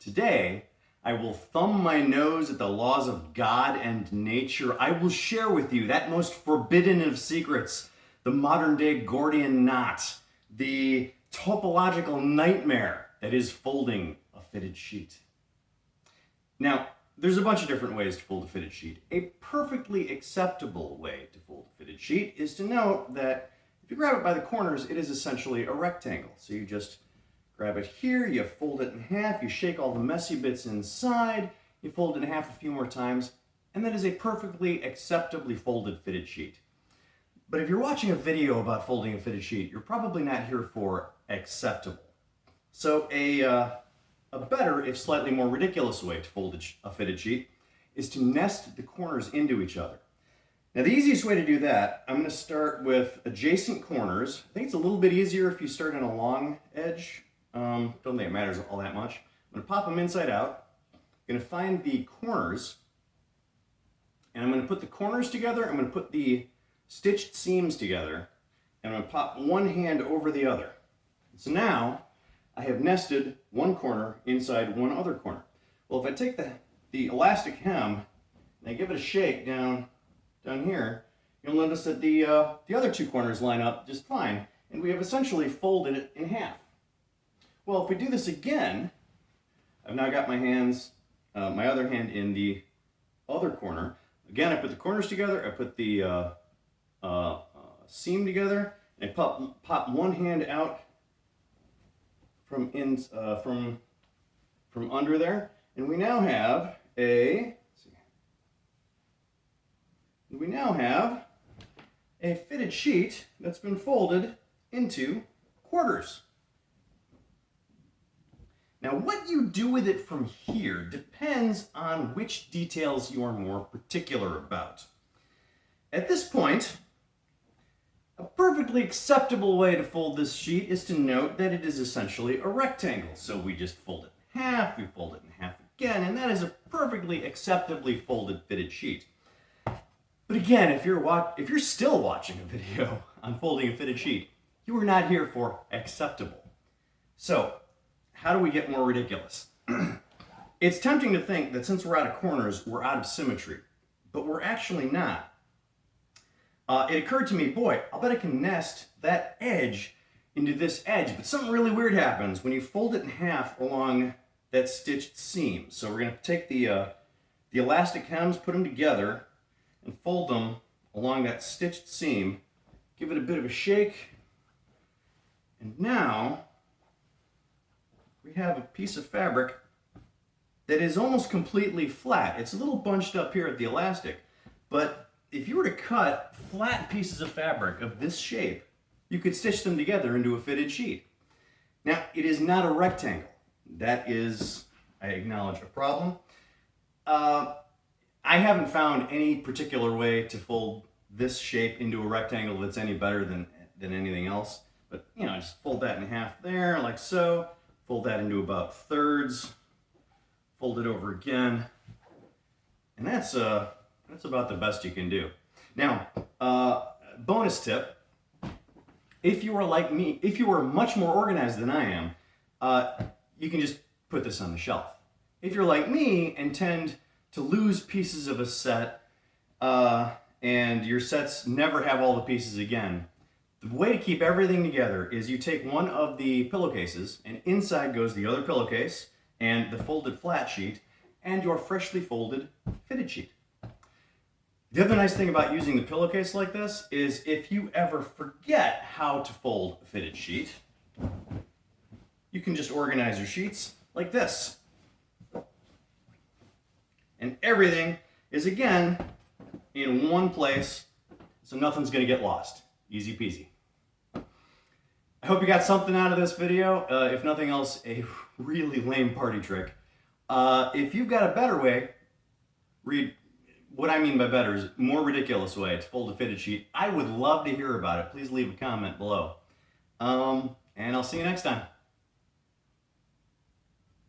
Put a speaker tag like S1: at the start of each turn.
S1: Today, I will thumb my nose at the laws of God and nature. I will share with you that most forbidden of secrets, the modern day Gordian knot, the topological nightmare that is folding a fitted sheet. Now, there's a bunch of different ways to fold a fitted sheet. A perfectly acceptable way to fold a fitted sheet is to note that if you grab it by the corners, it is essentially a rectangle. So you just grab it here, you fold it in half, you shake all the messy bits inside, you fold it in half a few more times, and that is a perfectly acceptably folded fitted sheet. But if you're watching a video about folding a fitted sheet, you're probably not here for acceptable. So a better, if slightly more ridiculous way to fold a fitted sheet is to nest the corners into each other. Now the easiest way to do that, I'm going to start with adjacent corners. I think it's a little bit easier if you start on a long edge. Don't think it matters all that much. I'm going to pop them inside out. I'm going to find the corners, and I'm going to put the corners together. I'm going to put the stitched seams together, and I'm going to pop one hand over the other. So now I have nested one corner inside one other corner. Well, if I take the elastic hem and I give it a shake down here, you'll notice that the other two corners line up just fine, and we have essentially folded it in half. Well, if we do this again, I've now got my hands, my other hand in the other corner. Again, I put the corners together, I put the seam together, and I pop one hand out from under there, and we now have a fitted sheet that's been folded into quarters. Now, what you do with it from here depends on which details you are more particular about. At this point, a perfectly acceptable way to fold this sheet is to note that it is essentially a rectangle. So we just fold it in half, we fold it in half again, and that is a perfectly acceptably folded fitted sheet. But again, if you're still watching a video on folding a fitted sheet, you are not here for acceptable. So, how do we get more ridiculous? It's tempting to think that since we're out of corners, we're out of symmetry, but we're actually not. It occurred to me, boy, I'll bet I can nest that edge into this edge, but something really weird happens when you fold it in half along that stitched seam. So we're going to take the elastic hems, put them together, and fold them along that stitched seam, give it a bit of a shake, and now we have a piece of fabric that is almost completely flat. It's a little bunched up here at the elastic, but if you were to cut flat pieces of fabric of this shape, you could stitch them together into a fitted sheet. Now, it is not a rectangle. That is, I acknowledge, a problem. I haven't found any particular way to fold this shape into a rectangle that's any better than anything else. But, just fold that in half there, like so. Fold that into about thirds. Fold it over again. And that's about the best you can do. Now, bonus tip. If you are like me, if you are much more organized than I am, you can just put this on the shelf. If you're like me and tend to lose pieces of a set, and your sets never have all the pieces again, the way to keep everything together is you take one of the pillowcases, and inside goes the other pillowcase, and the folded flat sheet, and your freshly folded fitted sheet. The other nice thing about using the pillowcase like this is if you ever forget how to fold a fitted sheet, you can just organize your sheets like this. And everything is, again, in one place, so nothing's going to get lost. Easy peasy. I hope you got something out of this video. If nothing else, a really lame party trick. If you've got a better way, what I mean by better is more ridiculous way to fold a fitted sheet, I would love to hear about it. Please leave a comment below. And I'll see you next time.